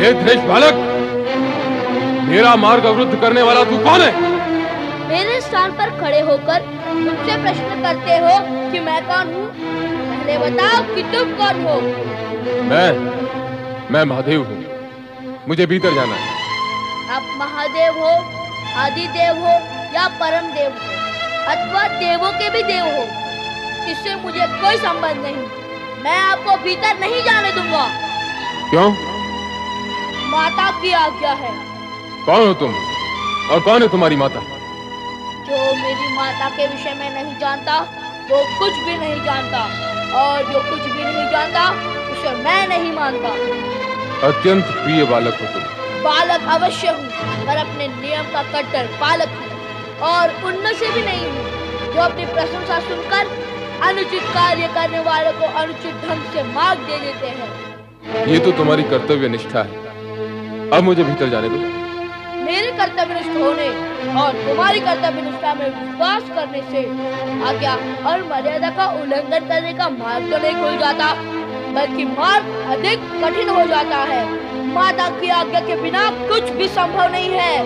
हे धृष्ट बालक, मेरा मार्ग अवरुद्ध करने वाला तू कौन है? मेरे स्थान पर खड़े होकर मुझसे प्रश्न करते हो कि मैं कौन हूँ? पहले बताओ कि तुम कौन हो? मैं महादेव हूँ। मुझे भीतर जाना है। आप महादेव हो, आदिदेव हो या परम देव हो अथवा देवों के भी देव हो, इससे मुझे कोई संबंध नहीं। मैं आपको भीतर नहीं जाने दूंगा। क्यों? माता की आज्ञा है। कौन हो तुम और कौन है तुम्हारी माता? जो मेरी माता के विषय में नहीं जानता वो कुछ भी नहीं जानता, और जो कुछ भी नहीं जानता उसे मैं नहीं मानता। अत्यंत प्रिय बालक हो तुम। बालक अवश्य हूँ, पर अपने नियम का कट्टर पालक हूँ, और उनमें से भी नहीं हूँ जो अपनी प्रशंसा सुनकर अनुचित कार्य करने वालों को अनुचित ढंग से मार्ग दे देते हैं। ये तो तुम्हारी कर्तव्य निष्ठा है। अब मुझे भीतर जाने दो। मेरे कर्तव्यनिष्ठ होने और तुम्हारी कर्तव्यनिष्ठा में विश्वास करने से आज्ञा और मर्यादा का उल्लंघन करने का मार्ग तो नहीं खुल जाता, बल्कि मार्ग अधिक कठिन हो जाता है। माता की आज्ञा के बिना कुछ भी संभव नहीं है।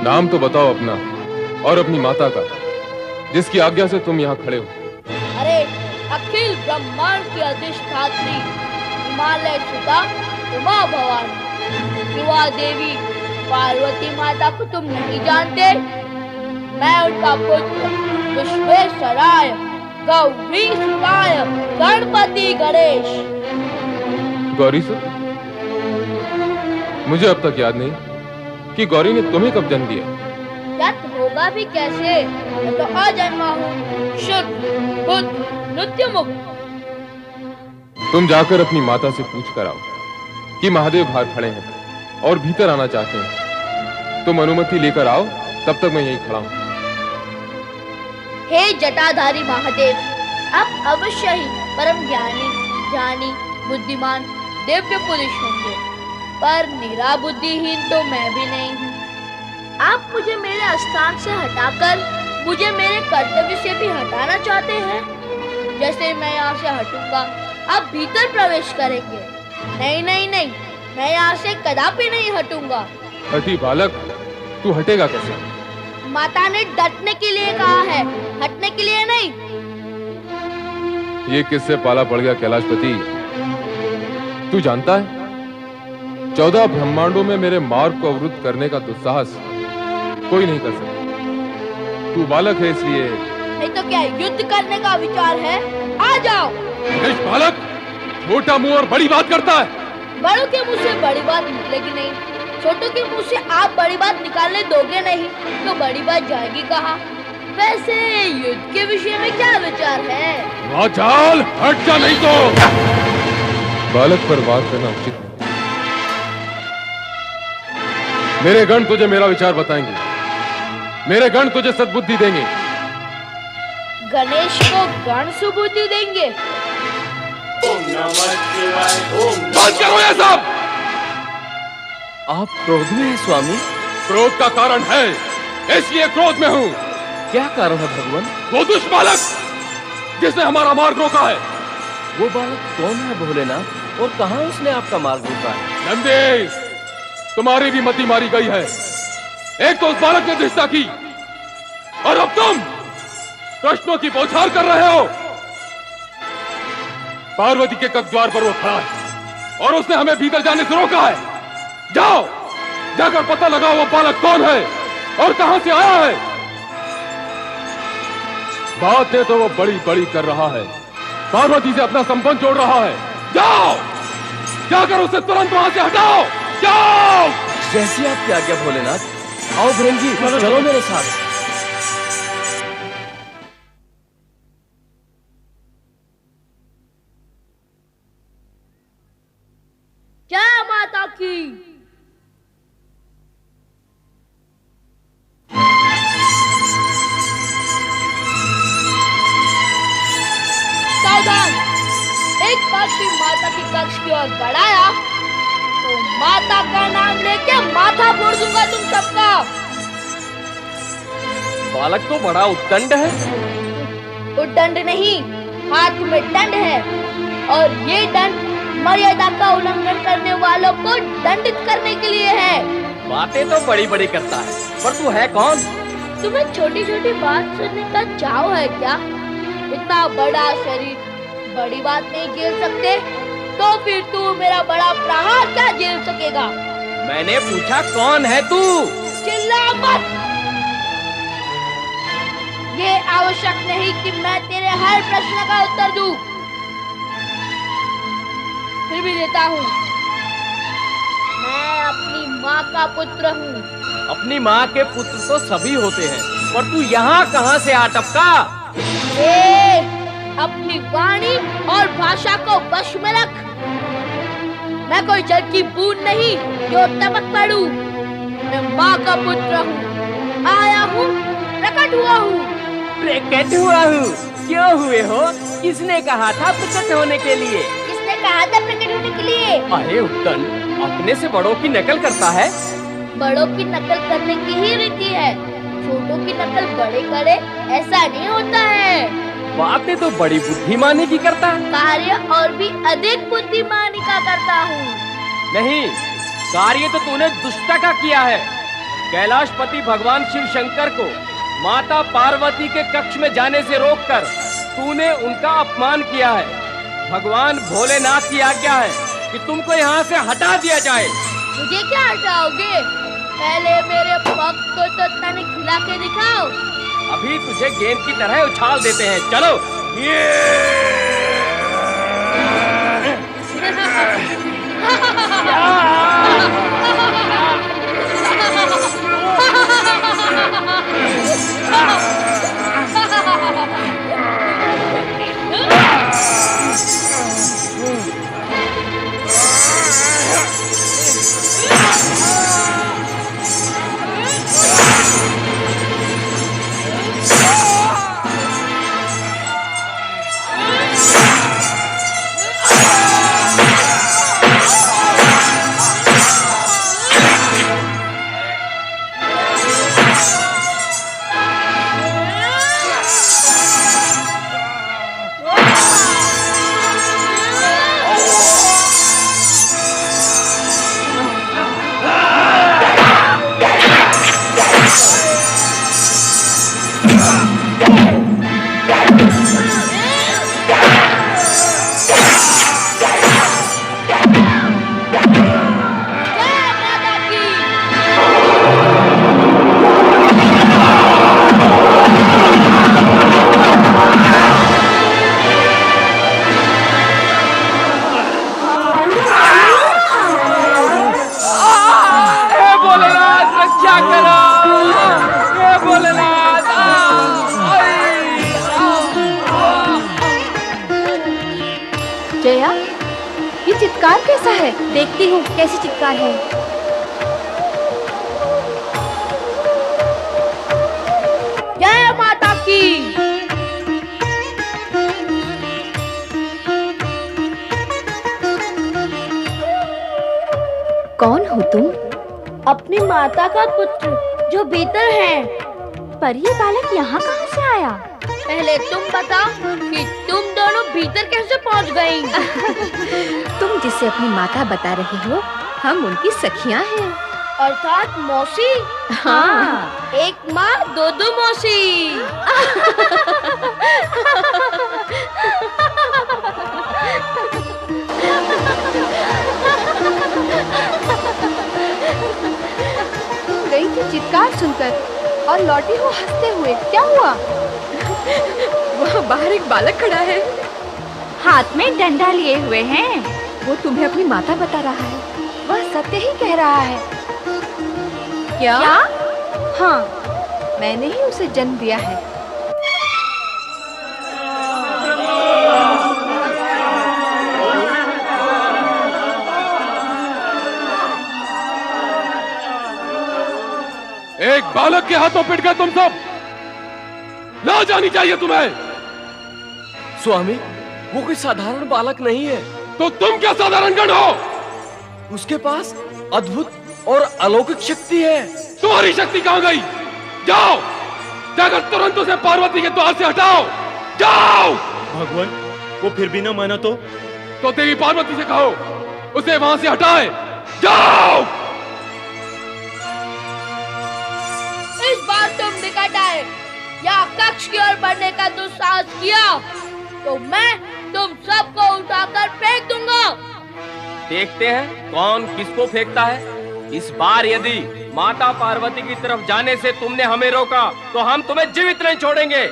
नाम तो बताओ अपना और अपनी माता का, जिसकी आज्ञा से तुम यहाँ खड़े हो। अरे अखिल ब्रह्मांड की अधिष्ठात्री हिमालय सुता उमा भवानी शिवा देवी पार्वती माता को तुम नहीं जानते? मैं उनका पुत्र विश्वेश्वराय गौरी सुताय गणपति गणेश। गौरी सुत? मुझे अब तक याद नहीं कि गौरी ने तुम्हें कब जन्म दिया। याद होगा भी कैसे? मैं तो अजन्मा हूँ, शुद्ध बुद्ध नित्य मुक्त। तुम जाकर अपनी माता से पूछ कर आओ कि महादेव बाहर खड़े हैं और भीतर आना चाहते हैं। तुम अनुमति लेकर आओ, तब तक मैं यहीं खड़ा हूं। हे जटाधारी महादेव, आप अवश्य ही परम ज्ञानी बुद्धिमान दिव्य पुरुष होंगे, पर निरा बुद्धिहीन तो मैं भी नहीं हूँ। आप मुझे मेरे स्थान से हटाकर मुझे मेरे कर्तव्य से भी हटाना चाहते हैं। जैसे मैं यहाँ से हटूंगा आप भीतर प्रवेश करेंगे। नहीं नहीं नहीं, मैं यहाँ से कदापि नहीं हटूंगा। हटी बालक, तू हटेगा कैसे? माता ने डटने के लिए कहा है, हटने के लिए नहीं। ये किससे पाला पड़ गया कैलाशपति? तू जानता है 14 ब्रह्मांडों में मेरे मार्ग को अवरुद्ध करने का दुस्साहस कोई नहीं कर सकता। तू बालक है इसलिए। नहीं तो क्या युद्ध करने का विचार है? आ जाओ। बालक छोटा मुंह और बड़ी बात करता है। बड़ों के मुंह से बड़ी बात निकलेगी नहीं, छोटों के मुंह से आप बड़ी बात निकालने दोगे नहीं तो बड़ी बात जाएगी कहाँ? वैसे युद्ध के विषय में क्या विचार है? वाचाल, हट जा नहीं तो। बालक पर वार करना उचित नहीं। मेरे गण तुझे मेरा विचार बताएंगे, मेरे गण तुझे सद्बुद्धि देंगे। गणेश को गण सुबुद्धि देंगे? बंद करो ये सब। आप क्रोध में हैं स्वामी? क्रोध का कारण है, इसलिए क्रोध में हूँ। क्या कारण है भगवान? वो दुष्ट बालक जिसने हमारा मार्ग रोका है। वो बालक कौन है भोलेनाथ, और कहाँ उसने आपका मार्ग रोका है? नंदी, तुम्हारी भी मति मारी गई है। एक तो उस बालक ने दृष्टा की, और अब तुम प्रश्नों की बौछार कर रहे हो। पार्वती के कब्र पर वो खड़ा है और उसने हमें भीतर जाने से रोका है। जाओ, जाकर पता लगाओ वो बालक कौन है और कहां से आया है। बातें तो वो बड़ी बड़ी कर रहा है, पार्वती से अपना संबंध जोड़ रहा है। जाओ, जाकर उसे तुरंत वहां से हटाओ। जाओ। जैसी आपकी आज्ञा भोलेनाथ। आओ भृंगी, चलो मेरे साथ। जय माता की। सावधान, एक बार भी माता की कक्ष की ओर बढ़ाया तो माता का नाम लेके माथा फोड़ दूंगा तुम सबका। बालक तो बड़ा उद्दंड है। उद्दंड नहीं, हाथ में दंड है, और ये दंड मर्यादा का उल्लंघन करने वालों को दंडित करने के लिए है। बातें तो बड़ी बड़ी करता है, पर तू है कौन? तुम्हें छोटी छोटी बात सुनने का चाव है क्या? इतना बड़ा शरीर बड़ी बात नहीं झेल सकते, तो फिर तू मेरा बड़ा प्रहार क्या झेल सकेगा? मैंने पूछा कौन है तू? चिल्ला मत। ये आवश्यक नहीं कि मैं तेरे हर प्रश्न का उत्तर दूं। फिर भी देता हूँ। मैं अपनी माँ का पुत्र हूँ। अपनी माँ के पुत्र तो सभी होते हैं, पर तू यहाँ कहाँ से आ टपका? अपनी वाणी और भाषा को वश में रख। मैं कोई जल की बूंद नहीं जो टपक पड़ूं। मैं माँ का पुत्र हूँ, आया हूँ, प्रकट हुआ हूँ। प्रकट हुआ हूँ? क्यों हुए हो? किसने कहा था प्रकट होने के लिए? किसने कहा था प्रकट होने के लिए? अरे उत्तन, अपने से बड़ों की नकल करता है। बड़ों की नकल करने की ही रीति है, छोटों की नकल बड़े करे ऐसा नहीं होता है। बातें तो बड़ी बुद्धिमानी की करता है। कार्य और भी अधिक बुद्धिमानी का करता हूँ। नहीं, कार्य तो तूने दुष्टता का किया है। कैलाशपति भगवान शिव शंकर को माता पार्वती के कक्ष में जाने से रोककर तूने उनका अपमान किया है। भगवान भोलेनाथ की आज्ञा है कि तुमको यहाँ से हटा दिया जाए। मुझे क्या हटाओगे? पहले मेरे पग को तो तनिक खिला के दिखाओ। अभी तुझे गेंद की तरह उछाल देते हैं, चलो। जया, ये चित्कार कैसा है? देखती हूँ कैसी चित्कार है। जय माता की। कौन हो तुम? अपनी माता का पुत्र जो भीतर है। पर ये बालक यहाँ कहाँ से आया? पहले तुम बताओ कि तुम दोनों भीतर कैसे पहुँच गई? तुम जिसे अपनी माता बता रही हो, हम उनकी सखियाँ हैं। अर्थात मौसी? हाँ। एक माँ दो दो मौसी। तुम गई थी चित्कार सुनकर और लौटी हो हंसते हुए, क्या हुआ? वहाँ बाहर एक बालक खड़ा है, हाथ में डंडा लिए हुए हैं। वो तुम्हें अपनी माता बता रहा है। वह सत्य ही कह रहा है। क्या? हाँ, मैंने ही उसे जन्म दिया है। एक बालक के हाथों पिट गए तुम सब। ना जानी चाहिए तुम्हें। स्वामी, वो कोई साधारण बालक नहीं है। तो तुम क्या साधारण गण हो? उसके पास अद्भुत और अलौकिक शक्ति है। तुम्हारी शक्ति कहाँ गई? जाओ, जाकर तुरंत उसे पार्वती के द्वार से हटाओ। जाओ। भगवान, वो फिर भी ना माना तो तो देवी पार्वती से कहो उसे वहां से हटाए। जाओ। इस बार तुम निकट आए या कक्ष की ओर बढ़ने का दुस्साहस किया तो मैं तुम सबको उठाकर फेंक दूंगा। देखते हैं कौन किसको फेंकता है। इस बार यदि माता पार्वती की तरफ जाने से तुमने हमें रोका तो हम तुम्हें जीवित नहीं छोड़ेंगे।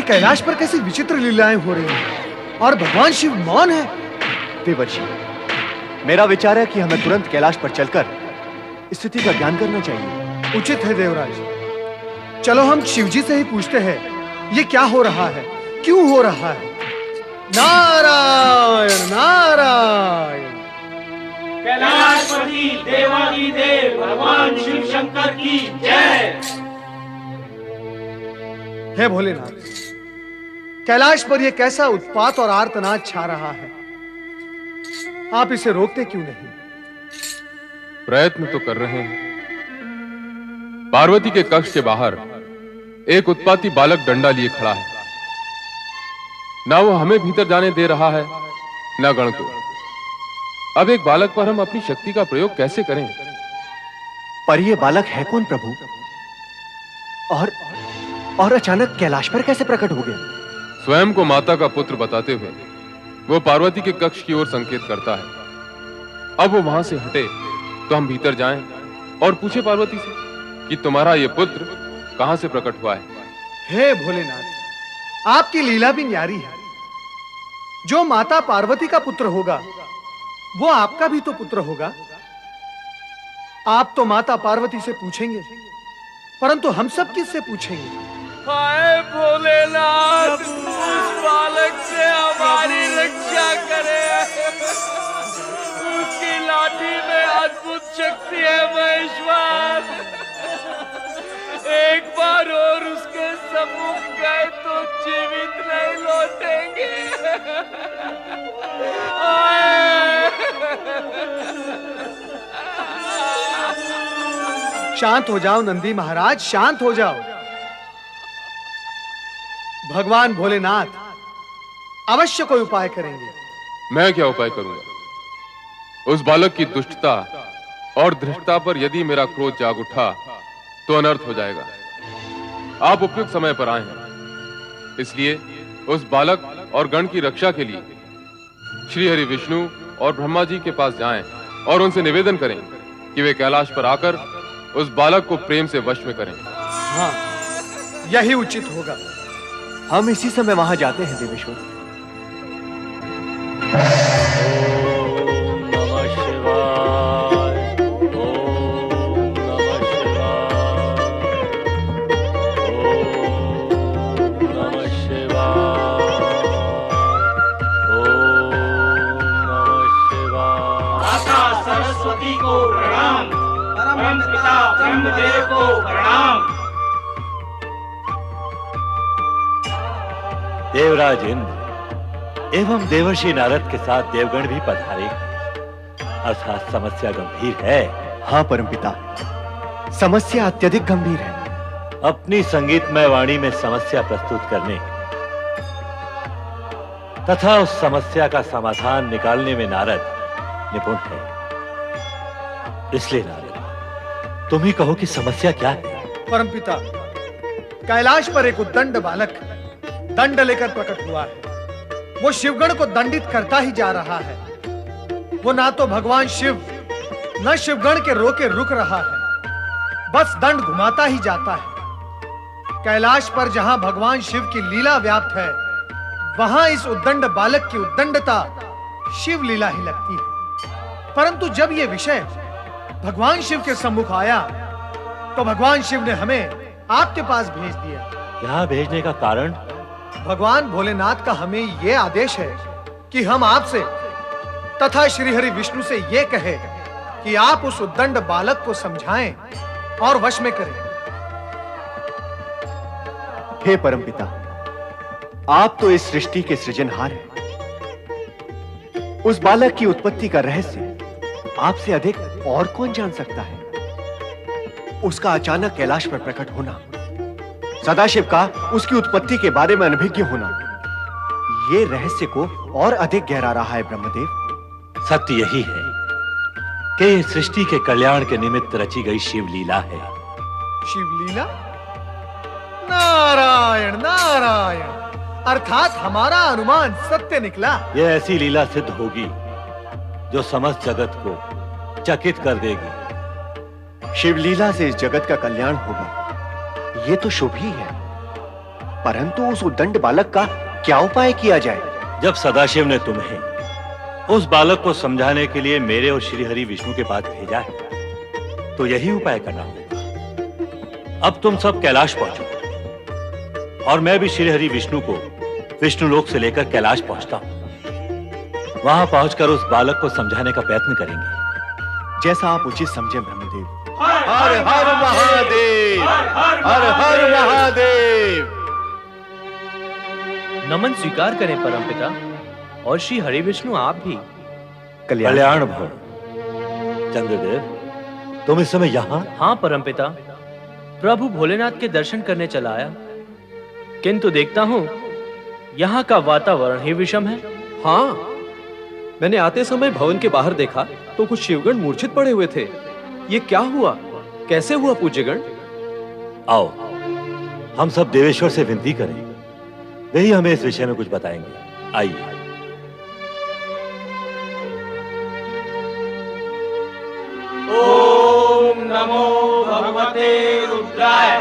कैलाश पर कैसी विचित्र लीलाएं हो रही हैं और भगवान शिव मौन है। देवर्षि, मेरा विचार है कि हमें तुरंत कैलाश पर चलकर स्थिति का ज्ञान करना चाहिए। उचित है देवराज। चलो हम शिवजी से ही पूछते हैं ये क्या हो रहा है, क्यों हो रहा है। नारायण नारायण। कैलाशपति देवाधिदेव भगवान शिव शंकर की जय। हे भोलेनाथ, कैलाश पर यह कैसा उत्पात और आर्तनाद छा रहा है, आप इसे रोकते क्यों नहीं? प्रयत्न तो कर रहे हैं। पार्वती के कक्ष के बाहर एक उत्पाती बालक डंडा लिए खड़ा है। ना वो हमें भीतर जाने दे रहा है, ना गण को। अब एक बालक पर हम अपनी शक्ति का प्रयोग कैसे करें? पर यह बालक है कौन प्रभु? और अचानक कैलाश पर कैसे प्रकट हो गया? स्वयं को माता का पुत्र बताते हुए वो पार्वती के कक्ष की ओर संकेत करता है। अब वो वहां से हटे तो हम भीतर जाएं और पूछे पार्वती से कि तुम्हारा ये पुत्र कहां से प्रकट हुआ है। हे भोलेनाथ, आपकी लीला भी न्यारी है। जो माता पार्वती का पुत्र होगा वो आपका भी तो पुत्र होगा। आप तो माता पार्वती से पूछेंगे, परंतु हम सब किससे पूछेंगे? हाय भोलेनाथ, उस बालक से हमारी रक्षा करे। उसकी लाठी में अद्भुत शक्ति है महेश्वर। एक बार और उसके सम्मुख गए तो जीवित नहीं लौटेंगे। शांत हो जाओ नंदी महाराज, शांत हो जाओ। भगवान भोलेनाथ अवश्य कोई उपाय करेंगे। मैं क्या उपाय करूंगा? उस बालक की दुष्टता और धृष्टता पर यदि मेरा क्रोध जाग उठा तो अनर्थ हो जाएगा। आप उपयुक्त समय पर आए हैं, इसलिए उस बालक और गण की रक्षा के लिए श्री हरि विष्णु और ब्रह्मा जी के पास जाएं और उनसे निवेदन करें कि वे कैलाश पर आकर उस बालक को प्रेम से वश में करें। हाँ, यही उचित होगा। हम इसी समय वहां जाते हैं देवेश्वर। सरस्वती को प्रणाम, परम पिता ब्रह्मदेव को प्रणाम। देवराज इंद्र एवं देवर्षि नारद के साथ देवगण भी पधारे। अर्थात समस्या गंभीर है। हाँ परमपिता, समस्या अत्यधिक गंभीर है। अपनी संगीतमय वाणी में समस्या प्रस्तुत करने तथा उस समस्या का समाधान निकालने में नारद निपुण है। इसलिए नारद, तुम ही कहो कि समस्या क्या है। परमपिता, कैलाश पर एक उद्दंड बालक दंड लेकर प्रकट हुआ है। वो शिवगण को दंडित करता ही जा रहा है। वो ना तो भगवान शिव न शिवगण के रोके रुक रहा है, बस दंड घुमाता ही जाता है। कैलाश पर जहां भगवान शिव की लीला व्याप्त है, वहां इस उद्दंड बालक की उद्दंडता शिव लीला ही लगती है। परंतु जब यह विषय भगवान शिव के सम्मुख आया तो भगवान शिव ने हमें आपके पास भेज दिया। यहाँ भेजने का कारण? भगवान भोलेनाथ का हमें यह आदेश है कि हम आपसे तथा श्री हरि विष्णु से यह कहे कि आप उस उद्दंड बालक को समझाएं और वश में करें। हे परमपिता, आप तो इस सृष्टि के सृजनहार हैं। उस बालक की उत्पत्ति का रहस्य आपसे अधिक और कौन जान सकता है? उसका अचानक कैलाश पर प्रकट होना, सदाशिव का उसकी उत्पत्ति के बारे में अनभिज्ञ होना, यह रहस्य को और अधिक गहरा रहा है ब्रह्मदेव। सत्य यही है कि ये सृष्टि के कल्याण के निमित्त रची गई शिवलीला है। शिवलीला? नारायण नारायण, अर्थात हमारा अनुमान सत्य निकला। यह ऐसी लीला सिद्ध होगी जो समस्त जगत को चकित कर देगी। शिवलीला से इस जगत का कल्याण होगा, यह तो शुभ ही है, परंतु उस उद्दंड बालक का क्या उपाय किया जाए? जब सदाशिव ने तुम्हें उस बालक को समझाने के लिए मेरे और श्री हरि विष्णु के पास भेजा है, तो यही उपाय करना होगा। अब तुम सब कैलाश पहुंचो और मैं भी श्री हरि विष्णु को विष्णु लोक से लेकर कैलाश पहुंचता हूं। वहां पहुंचकर उस बालक को समझाने का प्रयत्न करेंगे। जैसा आप उचित समझे ब्रह्मदेव। हर हर महादेव, हर हर महादेव। नमन स्वीकार करें परमपिता, और श्री हरि विष्णु आप भी। कल्याण भव। चंद्रदेव, तुम इस समय यहाँ? हाँ परमपिता, प्रभु भोलेनाथ के दर्शन करने चला आया, किंतु देखता हूँ यहाँ का वातावरण ही विषम है। हाँ, मैंने आते समय भवन के बाहर देखा तो कुछ शिवगण मूर्छित पड़े हुए थे। ये क्या हुआ, कैसे हुआ पूज्यगण? आओ हम सब देवेश्वर से विनती करें, वही हमें इस विषय में कुछ बताएंगे। आइए। ओम नमो भगवते रुद्राय।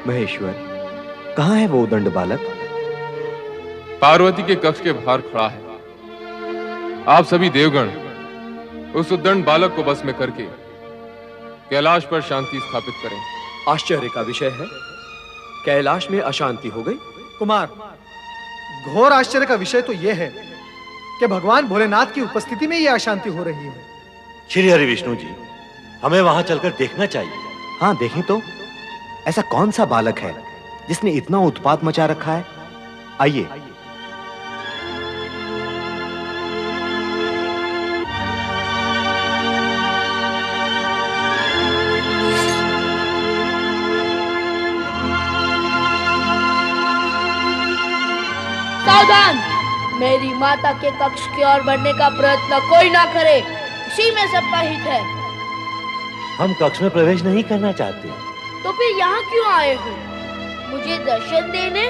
महेश्वर, कहाँ है वो उद्दंड बालक? पार्वती के कक्ष के बाहर खड़ा है। आप सभी देवगण उस उद्दंड बालक को बस में करके कैलाश पर शांति स्थापित करें। आश्चर्य का विषय है, कैलाश में अशांति हो गई। कुमार, घोर आश्चर्य का विषय तो यह है कि भगवान भोलेनाथ की उपस्थिति में यह अशांति हो रही है। श्री हरि विष्णु जी, हमें वहां चलकर देखना चाहिए। हाँ, देखें तो ऐसा कौन सा बालक है जिसने इतना उत्पात मचा रखा है। आइए। सावधान! मेरी माता के कक्ष की ओर बढ़ने का प्रयत्न कोई ना करे, इसी में सबका हित है। हम कक्ष में प्रवेश नहीं करना चाहते। तो फिर यहाँ क्यों आए हो? मुझे दर्शन देने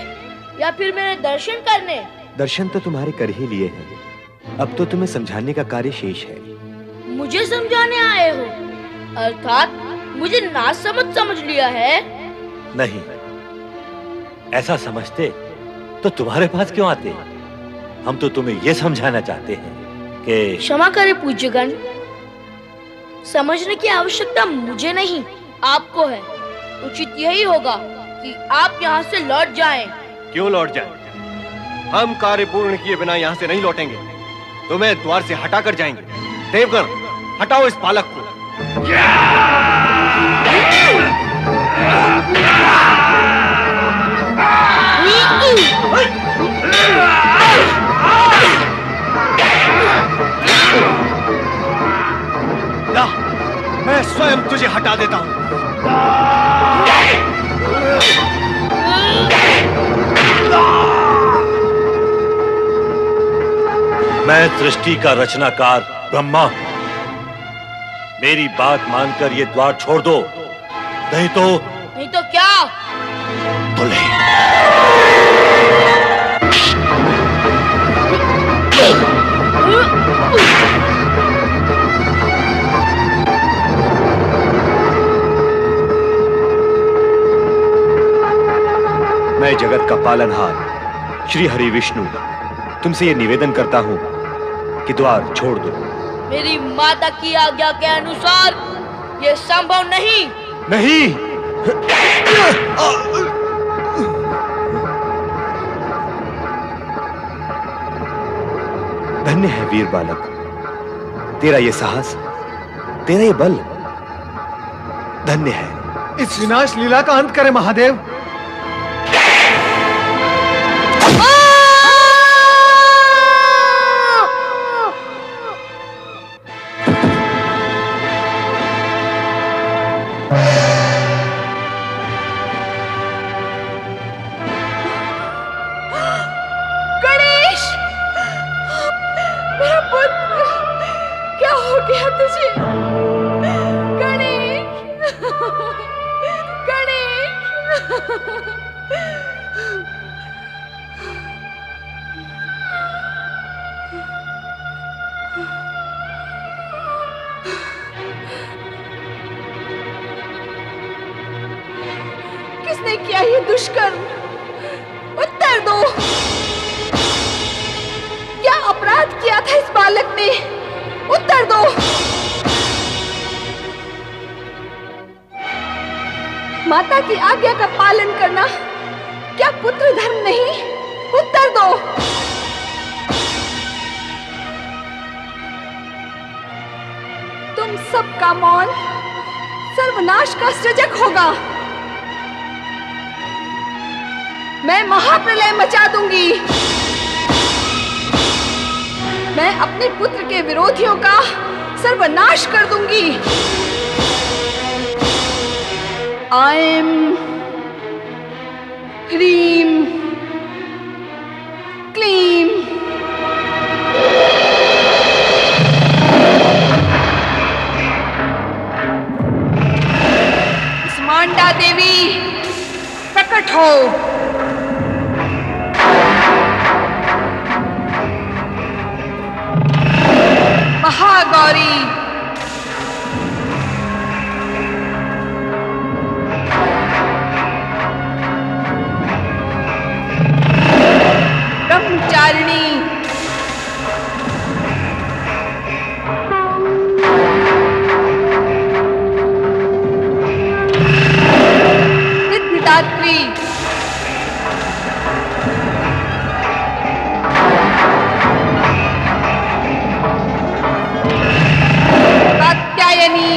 या फिर मेरे दर्शन करने? दर्शन तो तुम्हारे कर ही लिए हैं, अब तो तुम्हें समझाने का कार्य शेष है। मुझे समझाने आए हो? अर्थात मुझे नासमझ समझ लिया है? नहीं, ऐसा समझते तो तुम्हारे पास क्यों आते? हम तो तुम्हें यह समझाना चाहते हैं कि क्षमा करें पूज्यगण, समझने की आवश्यकता मुझे नहीं आपको है। उचित यही होगा कि आप यहाँ से लौट जाएं। क्यों लौट जाएं? हम कार्य पूर्ण किए बिना यहाँ से नहीं लौटेंगे, तुम्हें द्वार से हटा कर जाएंगे। देवगण, हटाओ इस बालक को। ला, मैं स्वयं तुझे हटा देता हूँ। मैं सृष्टि का रचनाकार ब्रह्मा हूं। मेरी बात मानकर ये द्वार छोड़ दो, नहीं तो क्या? जगत का पालनहार श्री हरि विष्णु तुमसे ये निवेदन करता हूं कि द्वार छोड़ दो। मेरी माता की आज्ञा के अनुसार ये संभव नहीं। नहीं। धन्य है वीर बालक, तेरा ये साहस, तेरा ये बल धन्य है। इस विनाश लीला का अंत करे महादेव। गणेश, मेरा पुत्र, क्या हो गया तुझे? गणेश, गणेश। किसने किया ये दुष्कर्म? उत्तर दो। क्या अपराध किया था इस बालक ने? उत्तर दो। माता की आज्ञा का पालन करना क्या पुत्र धर्म नहीं? उत्तर दो। तुम सबका मौन सर्वनाश का सृजक होगा। मैं महाप्रलय मचा दूंगी। मैं अपने पुत्र के विरोधियों का सर्वनाश कर दूंगी। आयम ह्रीम क्लीम। कुष्मांडा देवी प्रकट हो। महागौरी ब्रह्मचारिणी सिद्धिदात्री कात्यायनी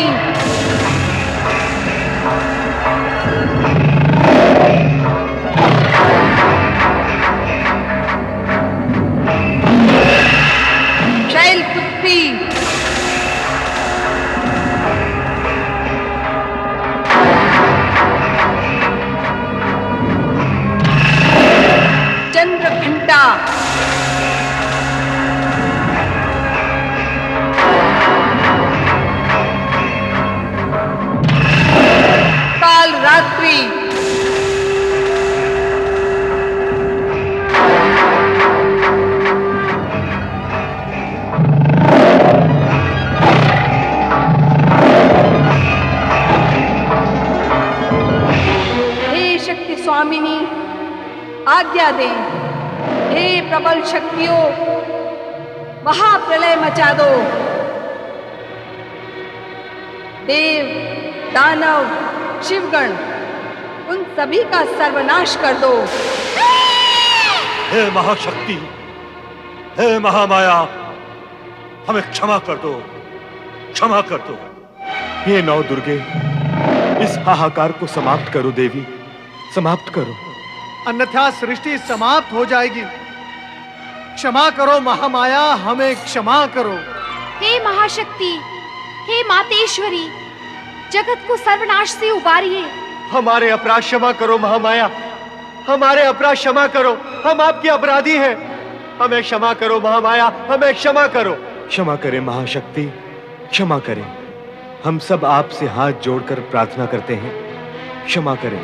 शैलपुत्री चंद्रघंटा काल रात्रि हे शक्ति स्वामिनी आज्ञा दे। हे प्रबल शक्तियों महाप्रलय मचा दो। देव दानव शिवगण उन सभी का सर्वनाश कर दो। हे महाशक्ति, हे महामाया, हमें क्षमा कर दो, क्षमा कर दो। हे नौ दुर्गे, इस हाहाकार को समाप्त करो देवी, समाप्त करो। अन्यथा सृष्टि समाप्त हो जाएगी। क्षमा करो महामाया, हमें क्षमा करो। हे महाशक्ति, हे मातेश्वरी, जगत को सर्वनाश से उबारिए। हमारे अपराध क्षमा करो महामाया, हमारे अपराध क्षमा करो। हम आपके अपराधी हैं, हमें क्षमा करो महामाया, हमें क्षमा करो। क्षमा करें महाशक्ति, क्षमा करें। हम सब आपसे हाथ जोड़कर प्रार्थना करते हैं, क्षमा करें।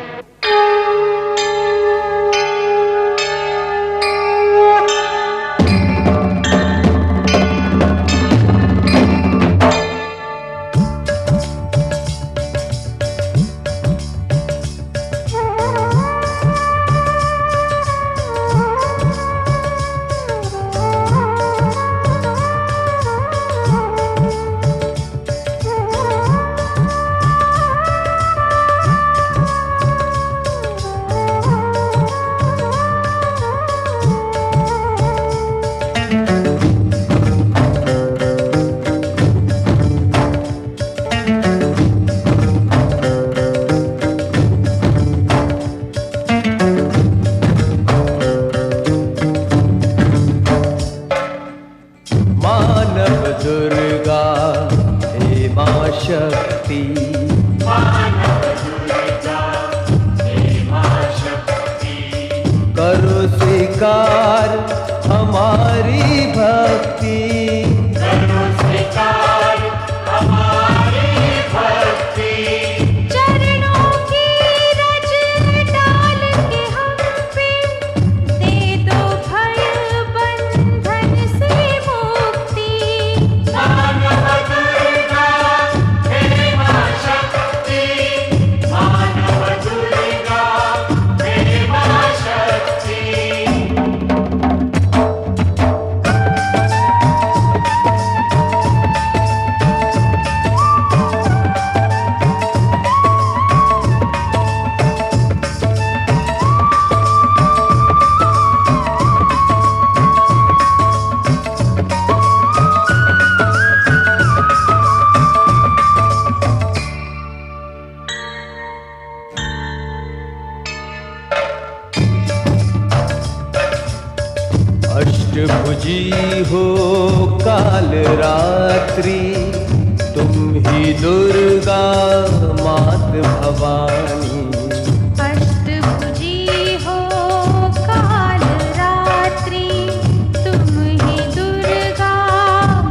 अष्टभुजी हो काल रात्रि, तुम ही दुर्गा मात भवानी। अष्टभुजी हो काल रात्रि, तुम ही दुर्गा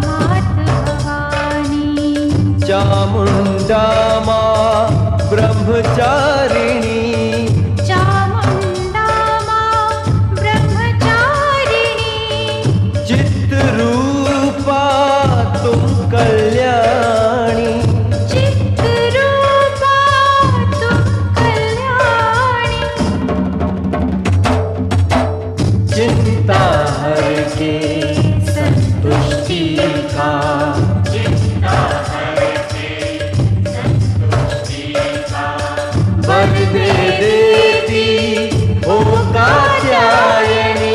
मात भवानी। चामुंडा माँ ब्रह्मचारिणी, चामुंडा माँ ब्रह्मचारिणी। चित्रूपा तुम कल्याणी, चित्रूपा तुम कल्याणी। चिंता हर के संतुष्टि का, वर दे देती हो कात्यायनी।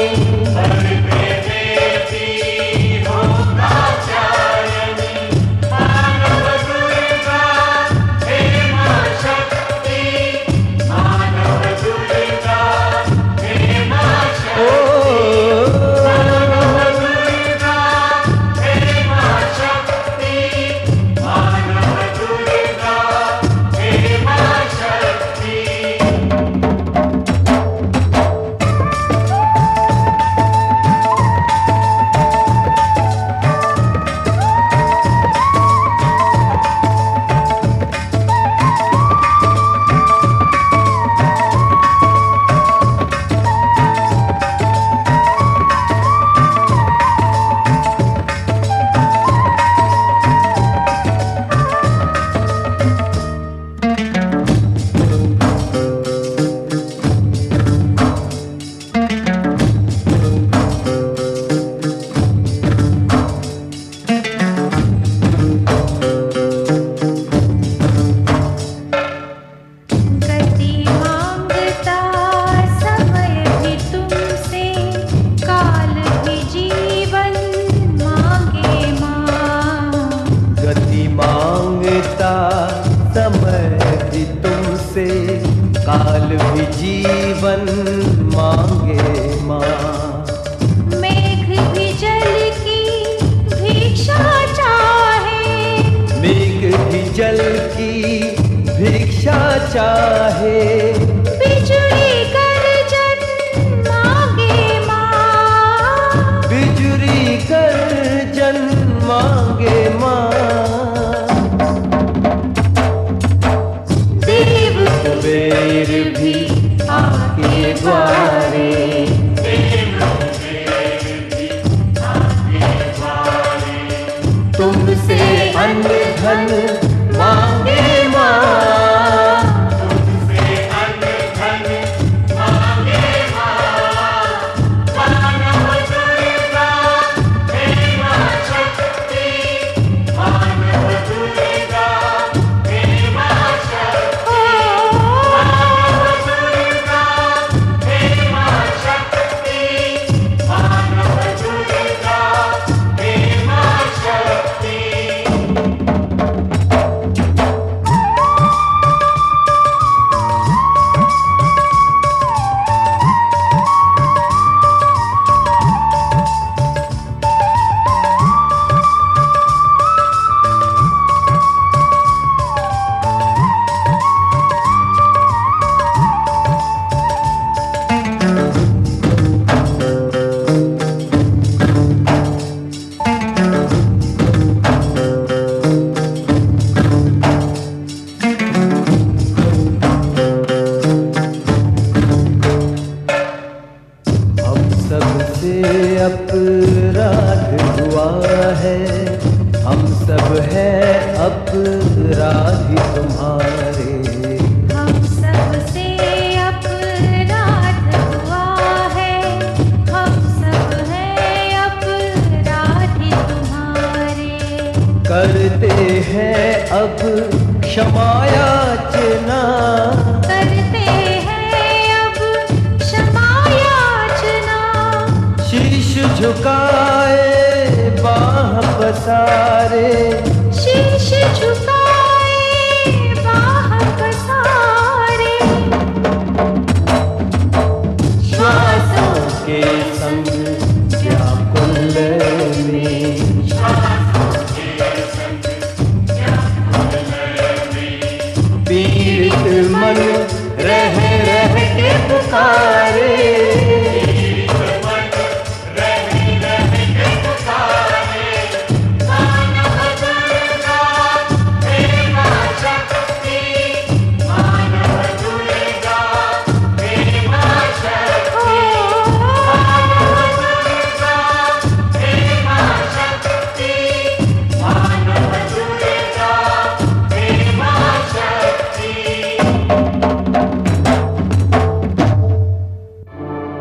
काल भी जीवन मांगे माँ। मेघ भी जल की भिक्षा चाहे, मेघ भी जल की भिक्षा चाहे। बिजुली गर्जन मांगे माँ, बिजुली गर्जन मांगे माँ। कुबेर भी आके द्वारे, तुमसे अन्न धन मांगे माँ। तुमसे अन्न धन मांगे माँ। मानव दुर्गा हे माँ शक्ति, मानव दुर्गा हे माँ शक्ति। अपराध हुआ है, हम सब हैं अपराधी तुम्हारे। हम सब से अपराध हुआ है, हम सब हैं अपराधी तुम्हारे। करते हैं अब क्षमा याचना, करते हैं अब क्षमा याचना। शीश झुकाए बाह पसारे, शीश झुकाए बाह पसारे। श्वासों के संग संग व्याकुल में। पीड़ित मन रह रह के पुकारे,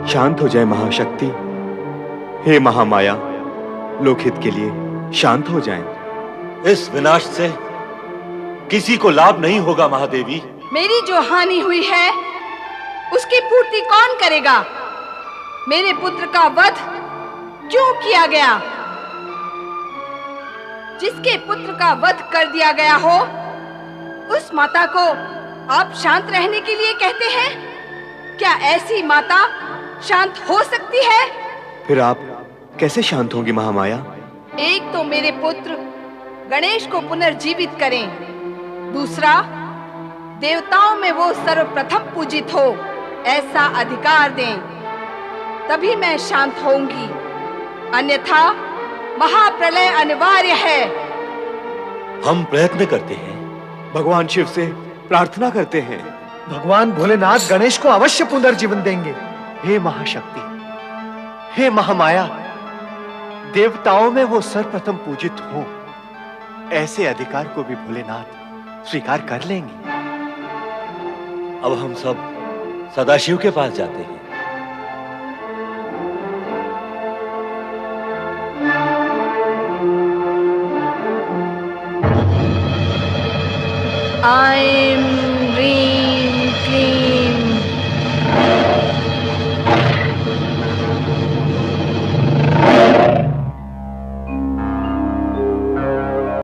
शांत हो जाए महाशक्ति। हे महामाया, लोकहित के लिए शांत हो जाएं। इस विनाश से किसी को लाभ नहीं होगा महादेवी। मेरी जो हानि हुई है उसकी पूर्ति कौन करेगा? मेरे पुत्र का वध क्यों किया गया? जिसके पुत्र का वध कर दिया गया हो उस माता को आप शांत रहने के लिए कहते हैं? क्या ऐसी माता शांत हो सकती है? फिर आप कैसे शांत होंगी महामाया? एक तो मेरे पुत्र गणेश को पुनर्जीवित करें, दूसरा देवताओं में वो सर्वप्रथम पूजित हो ऐसा अधिकार दें, तभी मैं शांत होऊंगी, अन्यथा महाप्रलय अनिवार्य है। हम प्रयत्न करते हैं, भगवान शिव से प्रार्थना करते हैं। भगवान भोलेनाथ गणेश को अवश्य पुनर्जीवन देंगे। हे महाशक्ति, हे महामाया, देवताओं में वो सर्वप्रथम पूजित हो ऐसे अधिकार को भी भोलेनाथ स्वीकार कर लेंगे। अब हम सब सदाशिव के पास जाते हैं। ऐं ह्रीं क्लीं